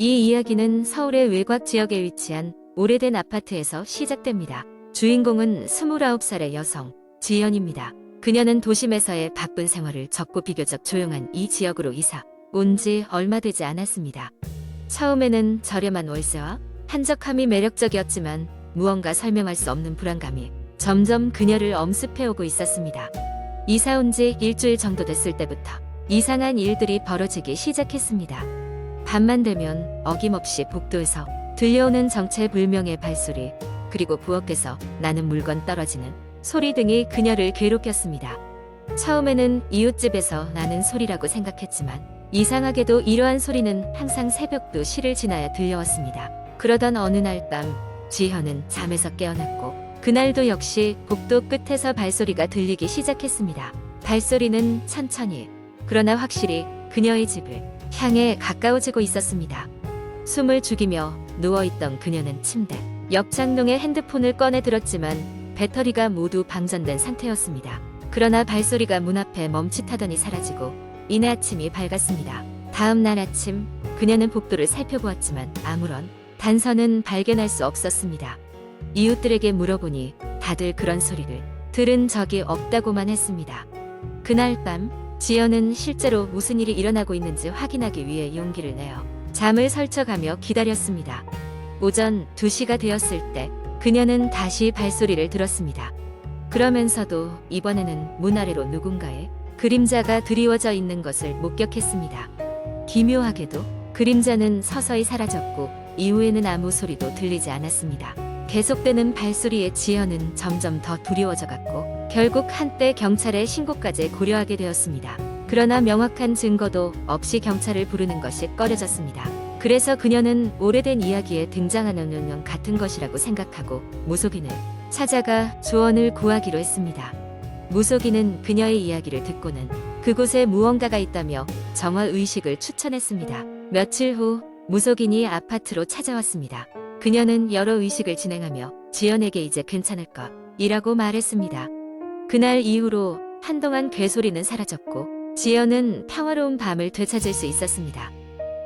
이 이야기는 서울의 외곽 지역에 위치한 오래된 아파트에서 시작됩니다. 주인공은 29살의 여성, 지연입니다. 그녀는 도심에서의 바쁜 생활을 접고 비교적 조용한 이 지역으로 이사 온 지 얼마 되지 않았습니다. 처음에는 저렴한 월세와 한적함이 매력적이었지만 무언가 설명할 수 없는 불안감이 점점 그녀를 엄습해오고 있었습니다. 이사 온 지 일주일 정도 됐을 때부터 이상한 일들이 벌어지기 시작했습니다. 밤만 되면 어김없이 복도에서 들려오는 정체불명의 발소리, 그리고 부엌에서 나는 물건 떨어지는 소리 등이 그녀를 괴롭혔습니다. 처음에는 이웃집에서 나는 소리라고 생각했지만 이상하게도 이러한 소리는 항상 새벽 2시를 지나야 들려왔습니다. 그러던 어느 날 밤, 지현은 잠에서 깨어났고 그날도 역시 복도 끝에서 발소리가 들리기 시작했습니다. 발소리는 천천히, 그러나 확실히 그녀의 집을 향해 가까워지고 있었습니다. 숨을 죽이며 누워있던 그녀는 침대 옆 장롱에 핸드폰을 꺼내 들었지만 배터리가 모두 방전된 상태였습니다. 그러나 발소리가 문 앞에 멈칫하더니 사라지고 이내 아침이 밝았습니다. 다음 날 아침 그녀는 복도를 살펴보았지만 아무런 단서는 발견할 수 없었습니다. 이웃들에게 물어보니 다들 그런 소리를 들은 적이 없다고만 했습니다. 그날 밤 지연은 실제로 무슨 일이 일어나고 있는지 확인하기 위해 용기를 내어 잠을 설쳐가며 기다렸습니다. 오전 2시가 되었을 때 그녀는 다시 발소리를 들었습니다. 그러면서도 이번에는 문 아래로 누군가의 그림자가 드리워져 있는 것을 목격했습니다. 기묘하게도 그림자는 서서히 사라졌고 이후에는 아무 소리도 들리지 않았습니다. 계속되는 발소리에 지연은 점점 더 두려워져 갔고 결국 한때 경찰에 신고까지 고려하게 되었습니다. 그러나 명확한 증거도 없이 경찰을 부르는 것이 꺼려졌습니다. 그래서 그녀는 오래된 이야기에 등장하는 운명 같은 것이라고 생각하고 무속인을 찾아가 조언을 구하기로 했습니다. 무속인은 그녀의 이야기를 듣고는 그곳에 무언가가 있다며 정화의식을 추천했습니다. 며칠 후 무속인이 아파트로 찾아왔습니다. 그녀는 여러 의식을 진행하며 지연에게 이제 괜찮을 것이라고 말했습니다. 그날 이후로 한동안 괴소리는 사라졌고 지연은 평화로운 밤을 되찾을 수 있었습니다.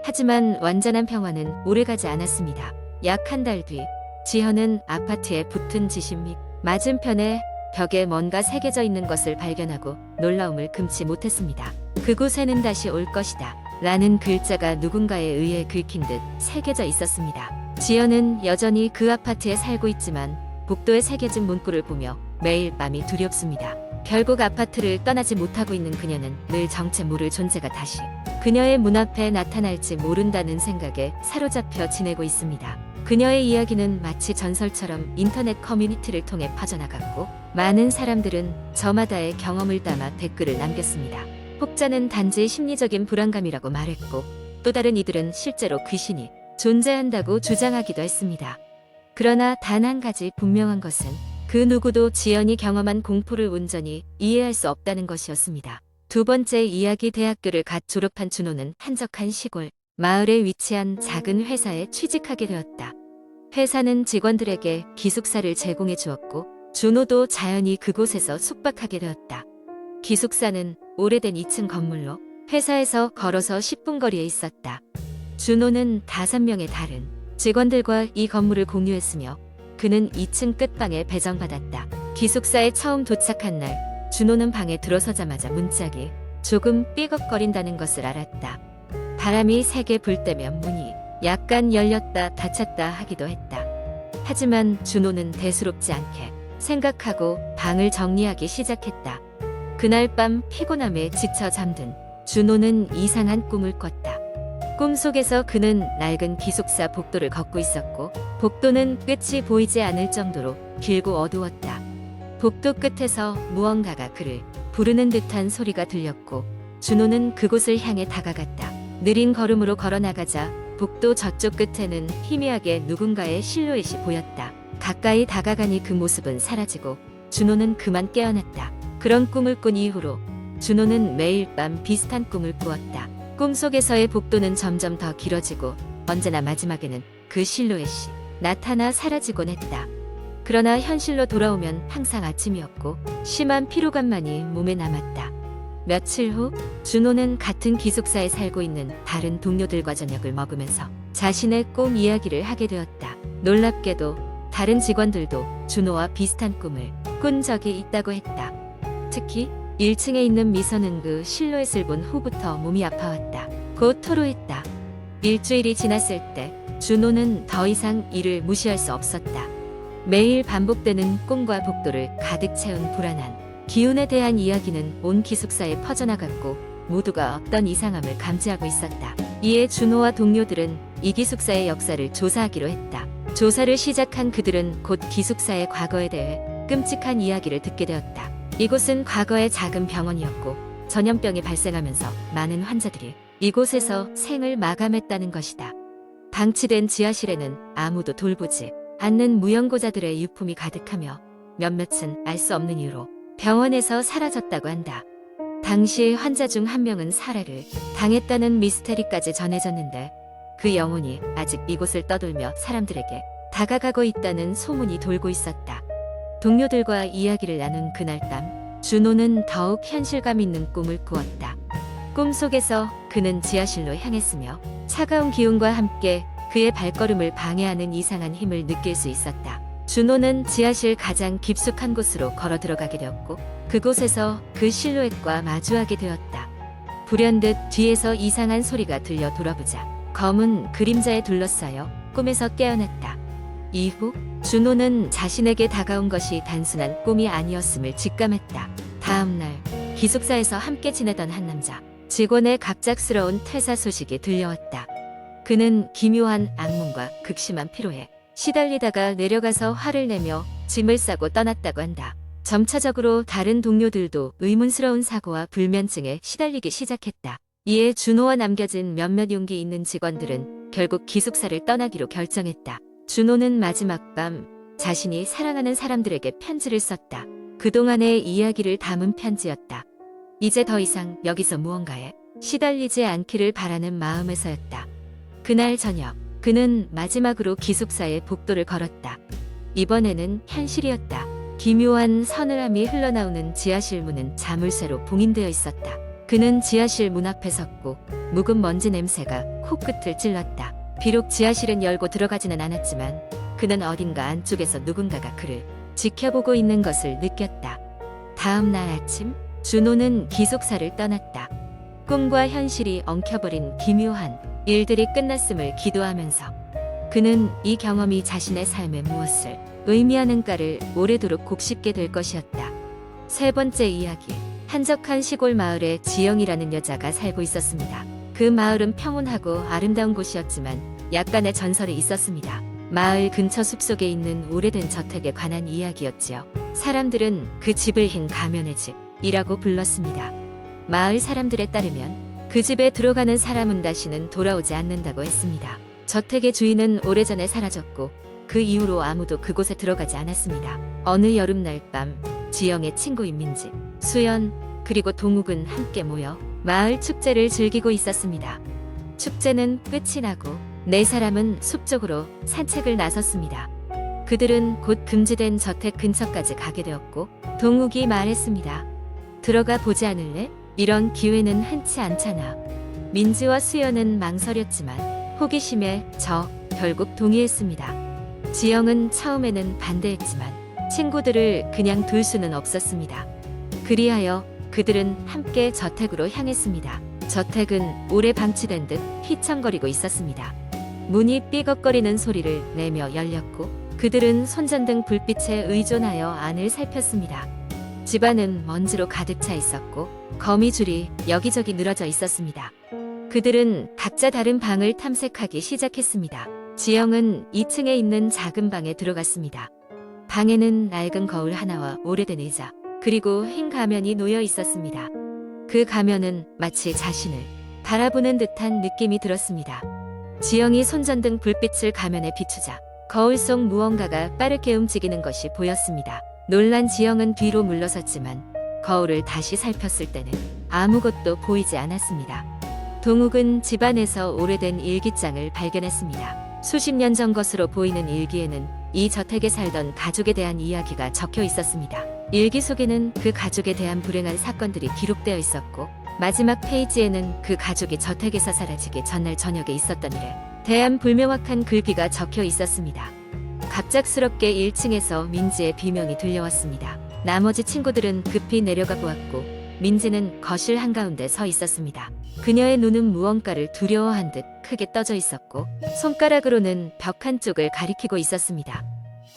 하지만 완전한 평화는 오래가지 않았습니다. 약 한 달 뒤 지연은 아파트에 붙은 지신 및 맞은편에 벽에 뭔가 새겨져 있는 것을 발견하고 놀라움을 금치 못했습니다. 그곳에는 다시 올 것이다 라는 글자가 누군가에 의해 긁힌 듯 새겨져 있었습니다. 지연은 여전히 그 아파트에 살고 있지만 복도에 새겨진 문구를 보며 매일 밤이 두렵습니다. 결국 아파트를 떠나지 못하고 있는 그녀는 늘 정체 모를 존재가 다시 그녀의 문 앞에 나타날지 모른다는 생각에 사로잡혀 지내고 있습니다. 그녀의 이야기는 마치 전설처럼 인터넷 커뮤니티를 통해 퍼져나갔고 많은 사람들은 저마다의 경험을 담아 댓글을 남겼습니다. 혹자는 단지 심리적인 불안감이라고 말했고 또 다른 이들은 실제로 귀신이 존재한다고 주장하기도 했습니다. 그러나 단 한 가지 분명한 것은 그 누구도 지연이 경험한 공포를 온전히 이해할 수 없다는 것이었습니다. 두 번째 이야기. 대학교를 갓 졸업한 준호는 한적한 시골 마을에 위치한 작은 회사에 취직하게 되었다. 회사는 직원들에게 기숙사를 제공해 주었고 준호도 자연히 그곳에서 숙박하게 되었다. 기숙사는 오래된 2층 건물로 회사에서 걸어서 10분 거리에 있었다. 준호는 5명의 다른 직원들과 이 건물을 공유했으며 그는 2층 끝방에 배정받았다. 기숙사에 처음 도착한 날 준호는 방에 들어서자마자 문짝이 조금 삐걱거린다는 것을 알았다. 바람이 세게 불 때면 문이 약간 열렸다 닫혔다 하기도 했다. 하지만 준호는 대수롭지 않게 생각하고 방을 정리하기 시작했다. 그날 밤 피곤함에 지쳐 잠든 준호는 이상한 꿈을 꿨다. 꿈속에서 그는 낡은 기숙사 복도를 걷고 있었고 복도는 끝이 보이지 않을 정도로 길고 어두웠다. 복도 끝에서 무언가가 그를 부르는 듯한 소리가 들렸고 준호는 그곳을 향해 다가갔다. 느린 걸음으로 걸어나가자 복도 저쪽 끝에는 희미하게 누군가의 실루엣이 보였다. 가까이 다가가니 그 모습은 사라지고 준호는 그만 깨어났다. 그런 꿈을 꾼 이후로 준호는 매일 밤 비슷한 꿈을 꾸었다. 꿈속에서의 복도는 점점 더 길어지고 언제나 마지막에는 그 실루엣이 나타나 사라지곤 했다. 그러나 현실로 돌아오면 항상 아침이었고 심한 피로감만이 몸에 남았다. 며칠 후 준호는 같은 기숙사에 살고 있는 다른 동료들과 저녁을 먹으면서 자신의 꿈 이야기를 하게 되었다. 놀랍게도 다른 직원들도 준호와 비슷한 꿈을 꾼 적이 있다고 했다. 특히 1층에 있는 미선은 그 실루엣을 본 후부터 몸이 아파왔다. 곧 토로했다. 일주일이 지났을 때 준호는 더 이상 이를 무시할 수 없었다. 매일 반복되는 꿈과 복도를 가득 채운 불안한 기운에 대한 이야기는 온 기숙사에 퍼져나갔고 모두가 어떤 이상함을 감지하고 있었다. 이에 준호와 동료들은 이 기숙사의 역사를 조사하기로 했다. 조사를 시작한 그들은 곧 기숙사의 과거에 대해 끔찍한 이야기를 듣게 되었다. 이곳은 과거의 작은 병원이었고 전염병이 발생하면서 많은 환자들이 이곳에서 생을 마감했다는 것이다. 방치된 지하실에는 아무도 돌보지 않는 무연고자들의 유품이 가득하며 몇몇은 알 수 없는 이유로 병원에서 사라졌다고 한다. 당시 환자 중 한 명은 살해를 당했다는 미스테리까지 전해졌는데 그 영혼이 아직 이곳을 떠돌며 사람들에게 다가가고 있다는 소문이 돌고 있었다. 동료들과 이야기를 나눈 그날 밤 준호는 더욱 현실감 있는 꿈을 꾸었다. 꿈속에서 그는 지하실로 향했으며 차가운 기운과 함께 그의 발걸음을 방해하는 이상한 힘을 느낄 수 있었다. 준호는 지하실 가장 깊숙한 곳으로 걸어 들어가게 되었고 그곳에서 그 실루엣과 마주하게 되었다. 불현듯 뒤에서 이상한 소리가 들려 돌아보자 검은 그림자에 둘러싸여 꿈에서 깨어났다. 이후 준호는 자신에게 다가온 것이 단순한 꿈이 아니었음을 직감했다. 다음 날 기숙사에서 함께 지내던 한 남자 직원의 갑작스러운 퇴사 소식이 들려왔다. 그는 기묘한 악몽과 극심한 피로에 시달리다가 내려가서 화를 내며 짐을 싸고 떠났다고 한다. 점차적으로 다른 동료들도 의문스러운 사고와 불면증에 시달리기 시작했다. 이에 준호와 남겨진 몇몇 용기 있는 직원들은 결국 기숙사를 떠나기로 결정했다. 준호는 마지막 밤 자신이 사랑하는 사람들에게 편지를 썼다. 그동안의 이야기를 담은 편지였다. 이제 더 이상 여기서 무언가에 시달리지 않기를 바라는 마음에서였다. 그날 저녁 그는 마지막으로 기숙사의 복도를 걸었다. 이번에는 현실이었다. 기묘한 서늘함이 흘러나오는 지하실 문은 자물쇠로 봉인되어 있었다. 그는 지하실 문 앞에 섰고 묵은 먼지 냄새가 코끝을 찔렀다. 비록 지하실은 열고 들어가지는 않았지만 그는 어딘가 안쪽에서 누군가가 그를 지켜보고 있는 것을 느꼈다. 다음 날 아침 준호는 기숙사를 떠났다. 꿈과 현실이 엉켜버린 기묘한 일들이 끝났음을 기도하면서 그는 이 경험이 자신의 삶에 무엇을 의미하는가를 오래도록 곱씹게 될 것이었다. 세 번째 이야기. 한적한 시골 마을에 지영이라는 여자가 살고 있었습니다. 그 마을은 평온하고 아름다운 곳이었지만 약간의 전설이 있었습니다. 마을 근처 숲속에 있는 오래된 저택에 관한 이야기였지요. 사람들은 그 집을 흰 가면의 집이라고 불렀습니다. 마을 사람들에 따르면 그 집에 들어가는 사람은 다시는 돌아오지 않는다고 했습니다. 저택의 주인은 오래전에 사라졌고 그 이후로 아무도 그곳에 들어가지 않았습니다. 어느 여름날 밤 지영의 친구인 민지, 수연, 그리고 동욱은 함께 모여 마을 축제를 즐기고 있었습니다. 축제는 끝이 나고 네 사람은 숲 쪽으로 산책을 나섰습니다. 그들은 곧 금지된 저택 근처까지 가게 되었고 동욱이 말했습니다. 들어가 보지 않을래? 이런 기회는 흔치 않잖아. 민지와 수연은 망설였지만 호기심에 결국 동의했습니다. 지영은 처음에는 반대했지만 친구들을 그냥 둘 수는 없었습니다. 그리하여 그들은 함께 저택으로 향했습니다. 저택은 오래 방치된 듯 휘청거리고 있었습니다. 문이 삐걱거리는 소리를 내며 열렸고 그들은 손전등 불빛에 의존하여 안을 살폈습니다. 집안은 먼지로 가득 차 있었고 거미줄이 여기저기 늘어져 있었습니다. 그들은 각자 다른 방을 탐색하기 시작했습니다. 지영은 2층에 있는 작은 방에 들어갔습니다. 방에는 낡은 거울 하나와 오래된 의자, 그리고 흰 가면이 놓여 있었습니다. 그 가면은 마치 자신을 바라보는 듯한 느낌이 들었습니다. 지영이 손전등 불빛을 가면에 비추자 거울 속 무언가가 빠르게 움직이는 것이 보였습니다. 놀란 지영은 뒤로 물러섰지만 거울을 다시 살폈을 때는 아무것도 보이지 않았습니다. 동욱은 집안에서 오래된 일기장을 발견했습니다. 수십 년 전 것으로 보이는 일기에는 이 저택에 살던 가족에 대한 이야기가 적혀 있었습니다. 일기 속에는 그 가족에 대한 불행한 사건들이 기록되어 있었고 마지막 페이지에는 그 가족이 저택에서 사라지기 전날 저녁에 있었던 일에 대한 불명확한 글귀가 적혀 있었습니다. 갑작스럽게 1층에서 민지의 비명이 들려왔습니다. 나머지 친구들은 급히 내려가 보았고 민지는 거실 한가운데 서 있었습니다. 그녀의 눈은 무언가를 두려워한 듯 크게 떠져 있었고 손가락으로는 벽 한쪽을 가리키고 있었습니다.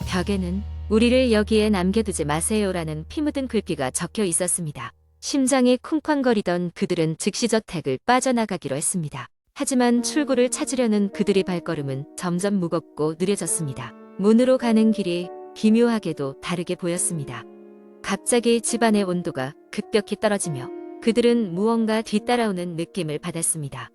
벽에는 우리를 여기에 남겨두지 마세요라는 피 묻은 글귀가 적혀 있었습니다. 심장이 쿵쾅거리던 그들은 즉시 저택을 빠져나가기로 했습니다. 하지만 출구를 찾으려는 그들의 발걸음은 점점 무겁고 느려졌습니다. 문으로 가는 길이 기묘하게도 다르게 보였습니다. 갑자기 집안의 온도가 급격히 떨어지며 그들은 무언가 뒤따라오는 느낌을 받았습니다.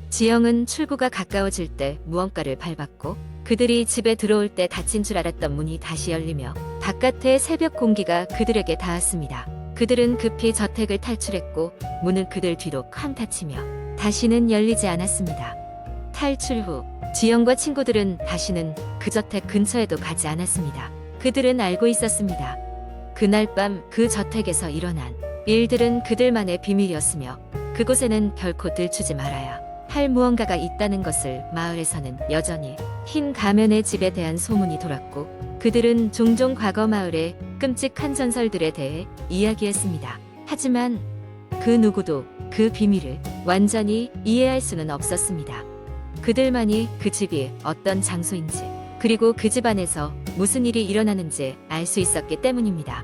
지영은 출구가 가까워질 때 무언가를 밟았고 그들이 집에 들어올 때 닫힌 줄 알았던 문이 다시 열리며 바깥의 새벽 공기가 그들에게 닿았습니다. 그들은 급히 저택을 탈출했고 문은 그들 뒤로 쾅 닫히며 다시는 열리지 않았습니다. 탈출 후 지영과 친구들은 다시는 그 저택 근처에도 가지 않았습니다. 그들은 알고 있었습니다. 그날 밤 그 저택에서 일어난 일들은 그들만의 비밀이었으며 그곳에는 결코 들추지 말아야 할 무언가가 있다는 것을 마을에서는 여전히 흰 가면의 집에 대한 소문이 돌았고 그들은 종종 과거 마을의 끔찍한 전설들에 대해 이야기했습니다. 하지만 그 누구도 그 비밀을 완전히 이해할 수는 없었습니다. 그들만이 그 집이 어떤 장소인지 그리고 그 집 안에서 무슨 일이 일어나는지 알 수 있었기 때문입니다.